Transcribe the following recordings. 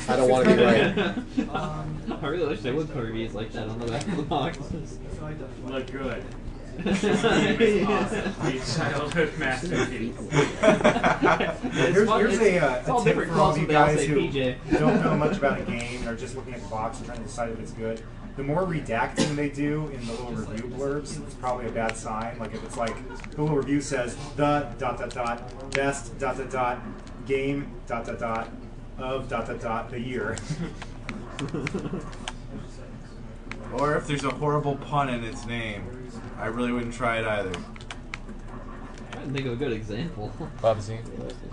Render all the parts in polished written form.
I don't want to be right. I really wish they would put reviews like that on the back of the boxes. Look good. Childhood masterpiece. Here's a tip for all you guys who PJ. don't know much about a game or just looking at the box and trying to decide if it's good. The more redacting they do in the little review blurbs, it's probably a bad sign. Like if it's like the little review says the ... best ... game ... of ... the year. Or if there's a horrible pun in its name, I really wouldn't try it either. I didn't think of a good example. Bubsy.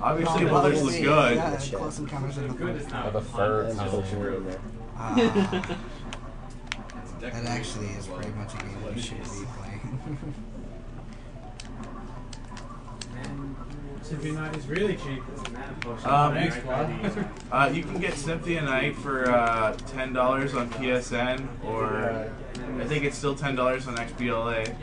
Obviously, mothers look good. Yeah, Close Encounters of the Or the fur. That actually is pretty much a game we should be playing. Symphony Night is really cheap. You can get Symphony Night for $10 on PSN, or I think it's still $10 on XBLA.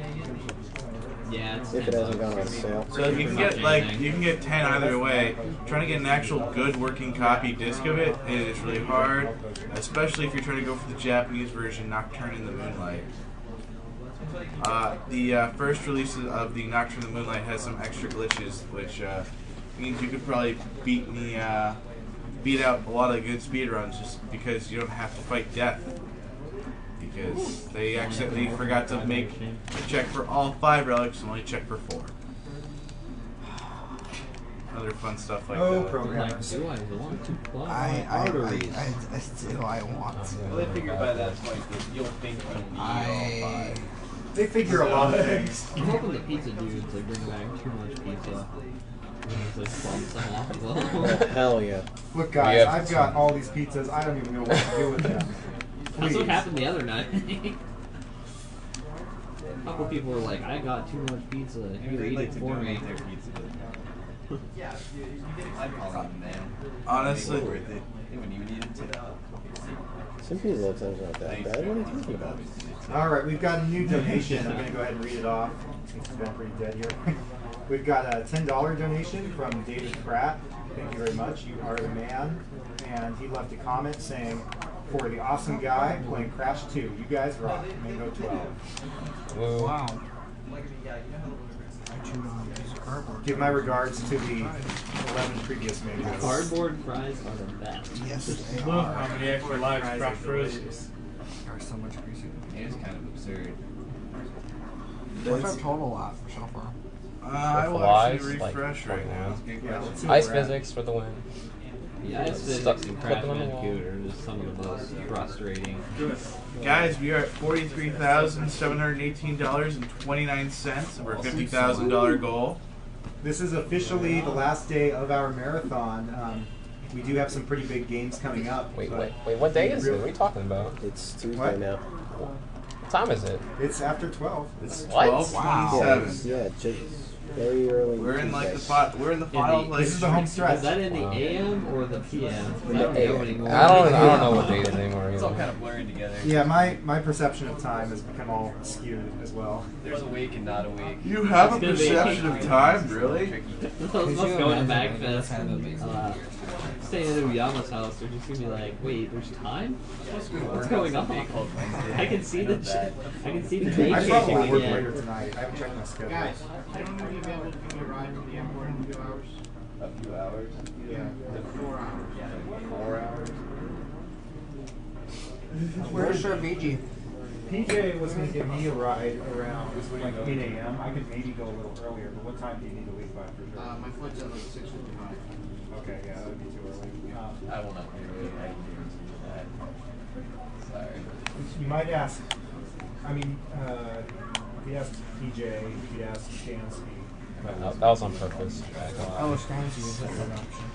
Yeah, it's If it hasn't gone on sale. So you can get you can get 10 either way. Trying to get an actual good working copy disc of it is really hard, especially if you're trying to go for the Japanese version, Nocturne in the Moonlight. The first release of the Nocturne in the Moonlight has some extra glitches, which means you could probably beat out a lot of good speedruns just because you don't have to fight death. Because they accidentally forgot to make a check for all 5 relics and only check for 4. Other fun stuff like that. Programmers. Do I want to plug my I arteries? do. I want to. Well, they figured by that point that you'll think you need all 5. They figure a lot of things. I'm hoping the pizza dudes like bring back too much pizza. It's like bumps them off as well. Hell yeah. Look, guys, Yeah. I've got all these pizzas. I don't even know what to do with them. That's what Please. happened the other night. A couple people were like, I got too much pizza. You eat it for me. I'd call them, man. Honestly, They wouldn't even need it to. Symphony's load time's not that bad. What are you talking about? All right, we've got a new donation. I'm going to go ahead and read it off. It's been pretty dead here. We've got a $10 donation from David Pratt. Thank you very much. You are the man. And he left a comment saying, for the awesome guy playing Crash 2, you guys rock. Mango 12. Woo. Wow. I chewed on a piece of cardboard. Give my regards to the 11 previous mangoes. Cardboard fries are the best. Yes, they Look are. how many extra lives Crash frozen. They're so much greasier. It is kind of absurd. What's our total lot so far? I will Flies, actually like, refresh right now. Yeah, let's see Ice where we're at. physics for the win. Yeah, Ice Physics and Crash Bandicoot are just some of the most frustrating. Guys, we are at $43,718.29 of our $50,000 goal. This is officially the last day of our marathon. We do have some pretty big games coming up. Wait, but what day is it? What are you talking about? It's Tuesday What? now. What time is it? It's after 12. It's What? 12:27. Yeah, just very early. We're in like the Tuesday. we're in the final This is the home stretch. Is that in the AM or the PM? I don't know anymore. I don't know what date it is anymore. It's all Either. kind of blurring together. Yeah, my perception of time has become all skewed as well. There's a week and not a week. You have a It's gonna be- perception of time, really? Let's go in the Backfest and staying at Uyama's house. They're just gonna be like, wait, there's time? What's going on? I can see the I can see the day I probably changing work again. later tonight. I haven't checked my schedule. Guys, I don't know if you'll be able to give me a ride from the airport in a few hours. A few hours. Yeah. 4 hours. 4 hours. Where's Sir VG? PJ was going to give me a ride around like 8 a.m. I could maybe go a little earlier, but what time do you need to leave by for sure? My flight's at like 6:55. Okay, yeah, that would be too early. I will not be early. I can guarantee you that. Sorry. You might ask, I mean, if you ask PJ, you could ask Stansky. That was on purpose. Oh, Stancy is a good option.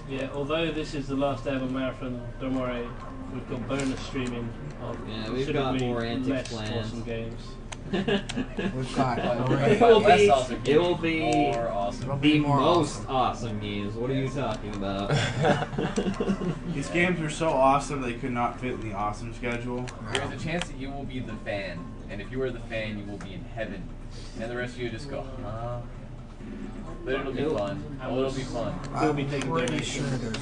Yeah, although this is the last day of a marathon, don't worry, we've got bonus streaming of Yeah, we've got more antics less planned. awesome games. We've got It will Less be, awesome it will games, be more awesome. the more most awesome games. What are you talking about? These games are so awesome they could not fit in the awesome schedule. There's a chance that you will be the fan, and if you are the fan, you will be in heaven. And the rest of you just go, huh? But it'll be fun. Oh, it'll be fun. We'll be I'm taking pretty donations. sure there's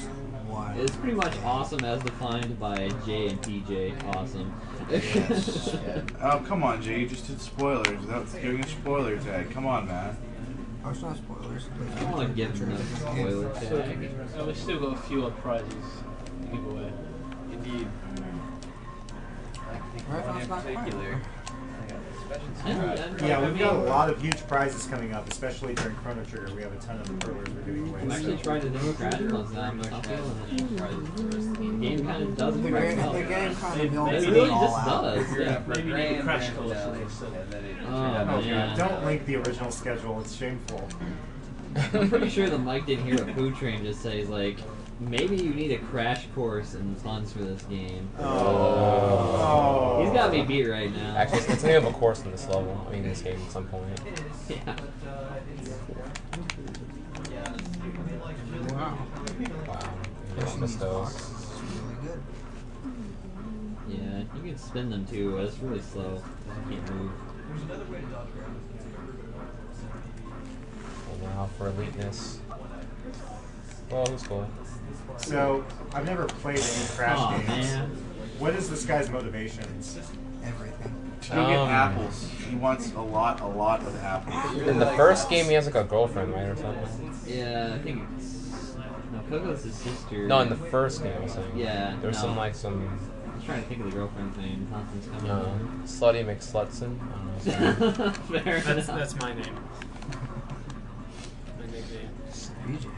one. It's pretty much awesome as defined by J and PJ. Awesome. Oh, come on, Jay. You just did spoilers without doing a spoiler tag. Come on, man. Oh, it's not spoilers. I don't want to give them a spoiler So, tag. we've still got a few odd prizes to give away. Indeed. Right, One that's in not particular. quite. Yeah, we've got a lot of huge prizes coming up, especially during Chrono Trigger. We have a ton of curlers we're giving away. I'm actually trying to do crash modes now. I'm not feeling it. The game kind of does it The very game, well. the game kind of It builds really it all just out. does. Yeah. Maybe you need a crash course for this. And then it Oh, turned out Oh, man. God. Don't link the original schedule. It's shameful. I'm pretty sure the mic didn't hear a Poo Train just say, like, maybe you need a crash course in funds for this game. Oh. He's got me beat right now. Actually, it's gonna have a course in this level. I mean, this game at some point. Yeah. Wow. Wow. Yeah, missed those. Really good. Yeah, you can spin them too, but it's really slow. You can't move. And now for eliteness. Well, it was cool. So, I've never played any Crash Aw, games. man. What is this guy's motivations? Everything. To go get apples. He wants a lot of apples. In the first game, he has like a girlfriend, right, or something? Yeah, I think it's... No, Coco's his sister. No, in the first game, I was saying. Yeah, There's no. some I was trying to think of the girlfriend's name. Nothing's coming up. Slutty McSlutson. I don't know. Fair enough. That's my name. My nickname. BJ.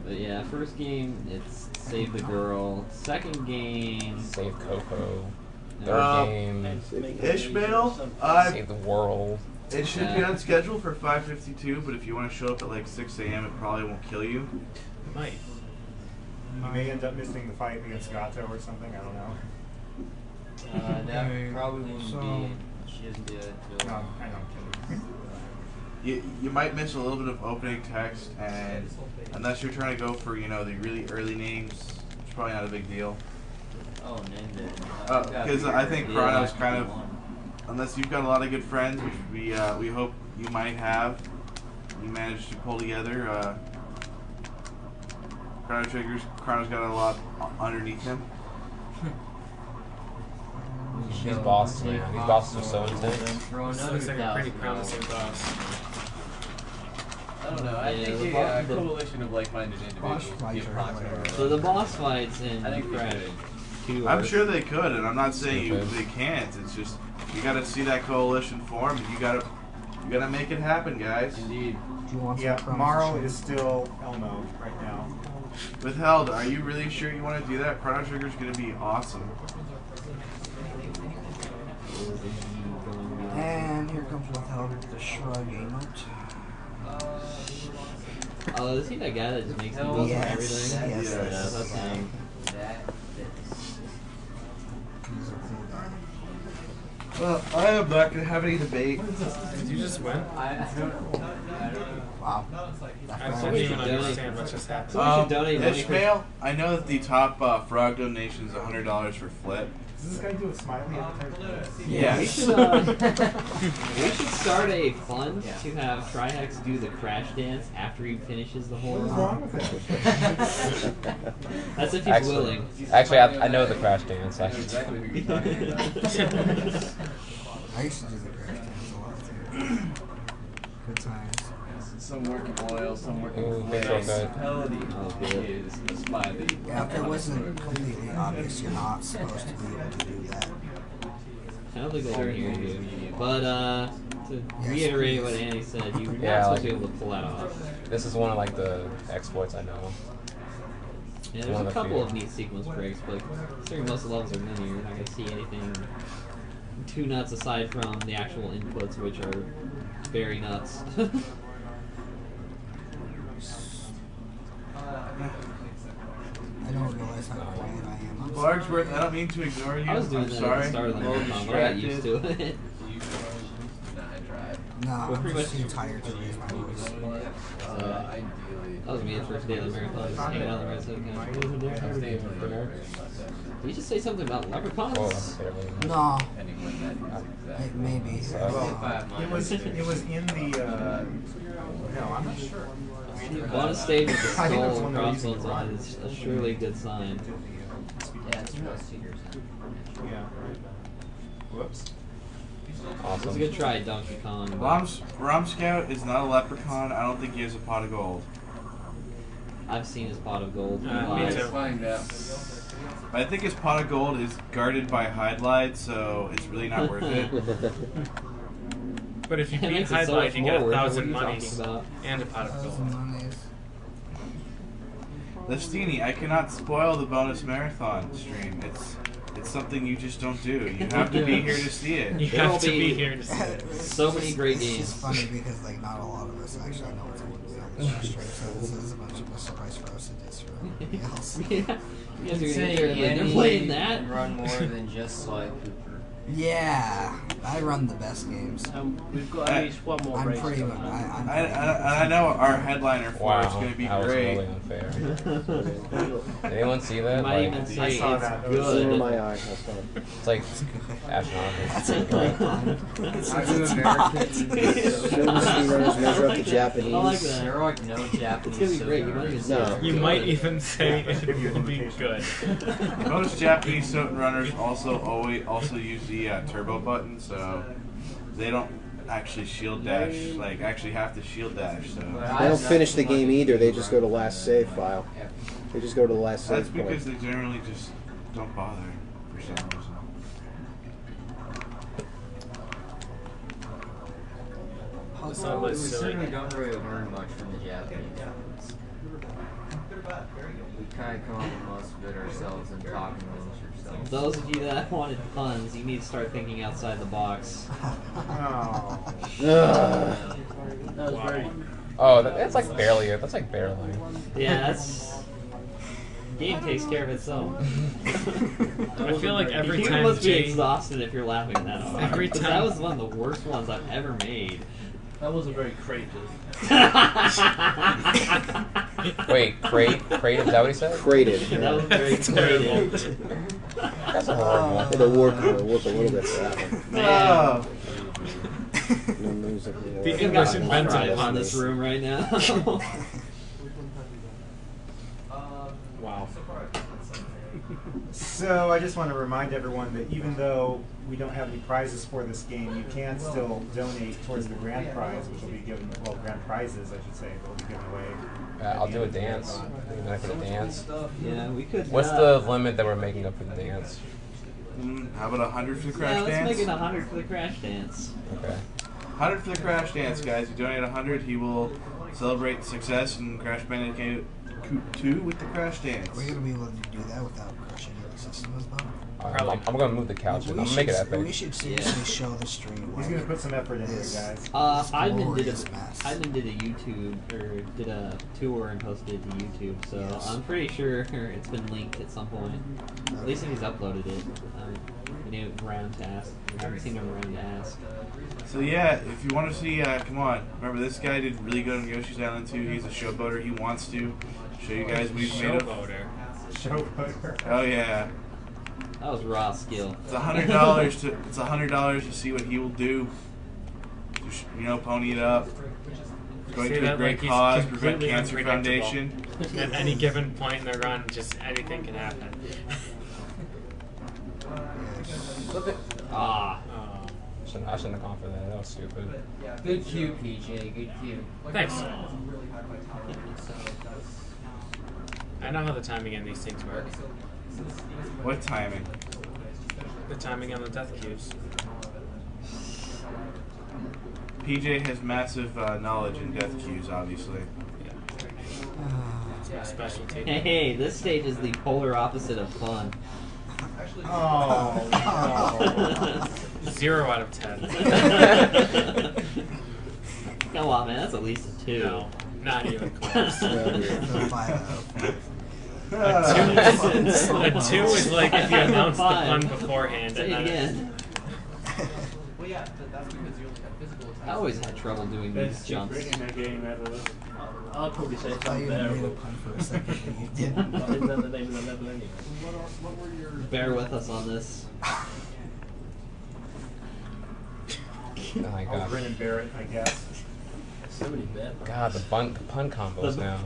But yeah, first game, it's Save the Girl. Second game... Save Coco. Third game. Ishmael, Save the world. it should be on schedule for 5:52, but if you want to show up at like 6 a.m., it probably won't kill you. Might. You may end up missing the fight against Gato or something. I don't know. that probably wouldn't So- be. She doesn't do it. No, I know. I'm kidding. You might miss a little bit of opening text, and unless you're trying to go for the really early names, it's probably not a big deal. Oh, Nende. Because I think Chrono's kind of, unless you've got a lot of good friends, which we hope you might have, you managed to pull together. Chrono's got a lot underneath him. These bosses, man. These bosses are so intense. This looks like a pretty promising boss. I don't know. I Yeah, think the a bo- coalition of like-minded individuals Boss would fights be are approximately. So the boss fights in I think we Crash should. 2 I'm are- sure they could, and I'm not saying Stupid. they can't. It's just you got to see that coalition form, and you got to make it happen, guys. Indeed. Do you want Yeah, some Morrow promises? is still Elmo right now. Withheld, are you really sure you want to do that? Chrono Trigger's going to be awesome. And here comes Withheld with the shrug emote. Oh, is he that guy that just makes No, evils yes, and everything? yes, Yeah, yes. that's him. That Well, I am not going to have any debate. Did you just win? I don't know. Wow. I That's don't we even should donate. understand what just happened. So we should donate money for- Ishmael, I know that the top frog donation is $100 for Flip. Does this guy do a smiley advertisement? We should, we should start a fund to have tri-hex do the crash dance after he finishes the whole What's wrong with it? That's if he's willing. Actually, I know the crash dance. I know exactly who you're talking about. I used to do the crash dance a lot too. Good times. Some working oil, some working Ooh, clay. that's so good. Melody Oh, good. is a smiley. Yeah, if it wasn't completely obvious, you're not supposed to be able to do that. I don't think they can hear you. But to reiterate what Annie said, you're not Yeah, supposed to like- be able to pull that off. This is one of like the exploits I know. Yeah, One there's of a the couple few. of neat sequence breaks, but considering most of the levels are linear, you're not going to see anything too nuts aside from the actual inputs, which are very nuts. I don't realize how quiet I am. I'm Bargsworth, I don't mean to ignore you. I was doing I'm that sorry. at the start of the I'm a little marathon, but I got used to it. You not drive. No, We're I'm pretty just much- too tired to raise my voice. Ideally. That was me the first day of the marathon, just hanging out on the right side of the couch. Did you just say something about leprechauns? No, Anyone that uses maybe. It was in the. No, I'm not sure. On a stage with the I think that's skull one and they're using crossbones to on run. it is a surely good sign. Yeah, it's most seniors. Yeah. Whoops. It's a Awesome. good try, Donkey Kong. Rom Scout is not a leprechaun. I don't think he has a pot of gold. I've seen his pot of gold. Me live. too. Find out. But I think his pot of gold is guarded by Hydlide, so it's really not worth it. But if you That beat makes it so Hydlide, much you get more worth it. 1,000 What are you monies talking about? and a pot of gold. Lestini, I cannot spoil the bonus marathon stream. It's something you just don't do. You have to be here to see it. You There will have to be be here to see it. So many great It's games. just funny because like not a lot of us actually know what's going to be on the stream, so this is a bunch of a surprise for us and just for everybody else. Yeah. You guys are gonna Say get there, they're playing that. Run more than just Sly Cooper. Yeah, I run the best games. We've got at least one more I'm race. pretty. to run. I know our headliner for it's Wow, going to be that was great. really unfair. Did anyone see that? Might Like, even say I saw it's that. It was in good. my eye. That's fine. it's like astronomical. That's a great line. How do Americans? Shouldn't speedrunners measure up to Japanese? I like that. There are like no Japanese. It's gonna be great. You might even say No. it's You good. might even say it will be good. Most Japanese Soten runners also use the turbo button, so they don't actually shield dash, like actually have to shield dash. So They don't finish the game either. They just go to last save file. They just go to the last that's save because point. they generally just don't bother for some reason. This We was silly. certainly don't really learn much from the Japanese. We kind of come up with most of it ourselves and talk amongst ourselves. Those of you that wanted puns, you need to start thinking outside the box. Oh. Ugh. That was very. Oh, that's like barely it. That's like barely. Yeah, that's. Game takes care of itself. I feel like every You time must be Jay, exhausted if you're laughing that hard. Every 'Cause time- that was one of the worst ones I've ever made. That wasn't very creative. wait, crate, is that what he said? Crated. That was very That's terrible. creative. That's horrible. Had to work a little bit for that one. Man, No music. The we've English got invented drive it. on this room right now. Wow. So I just want to remind everyone that even though we don't have any prizes for this game, you can still donate towards the grand prize, which will be given, well, grand prizes, I should say, that will be given away. I'll do a dance. Maybe for the dance. Yeah, we could. What's the limit that we're making up for the dance? How about 100 for the crash Yeah, let's dance? make it 100 for the crash dance. Okay. 100 for the crash dance, guys. You donate 100, he will celebrate success in Crash Bandicoot 2 with the crash dance. We're gonna be able to do that without crushing the system as well. I'm gonna move the couch and I'm gonna make it We epic. should seriously show the stream. He's going to put some effort into it, guys. Idman did glorious mess. Idman did a YouTube or did a tour and posted it to YouTube, so Yes. I'm pretty sure it's been linked at some point. At least if he's uploaded it. I knew round to ask. I haven't seen him around to ask. So yeah, if you want to see, come on. Remember, this guy did really good on Yoshi's Island 2. He's a showboater. He wants to show you guys what he's made of. Showboater. Oh yeah. That was raw skill. It's $100 to see what he will do. Just, pony it up. Going Say to a that great like he's cause, Prevent completely Cancer unpredictable. Foundation. At any given point in the run, just anything can happen. Ah. Oh, I shouldn't have gone for that. That was stupid. Good cue, PJ. Good cue. Thanks. I know how the timing on these things work. What timing? The timing on the death cues. PJ has massive knowledge in death cues, obviously. That's my specialty. Hey, this stage is the polar opposite of fun. Oh, no. 0 out of 10. Come on, man, that's at least a 2. No, not even close. A 2 is like if you announce the pun beforehand. Say it and then again. I always had trouble doing these Best jumps. secret in a game ever. I'll probably say I it's thought you made a unbearable. pun for a second, but you didn't. But isn't that the name of the level anyway? Bear with us on this. Oh my I'll god. grin and bear it, I guess. So many bad ones. God, the pun combos now.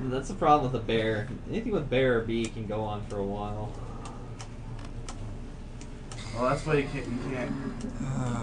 That's the problem with a bear. Anything with bear or bee can go on for a while. Well, that's why you can't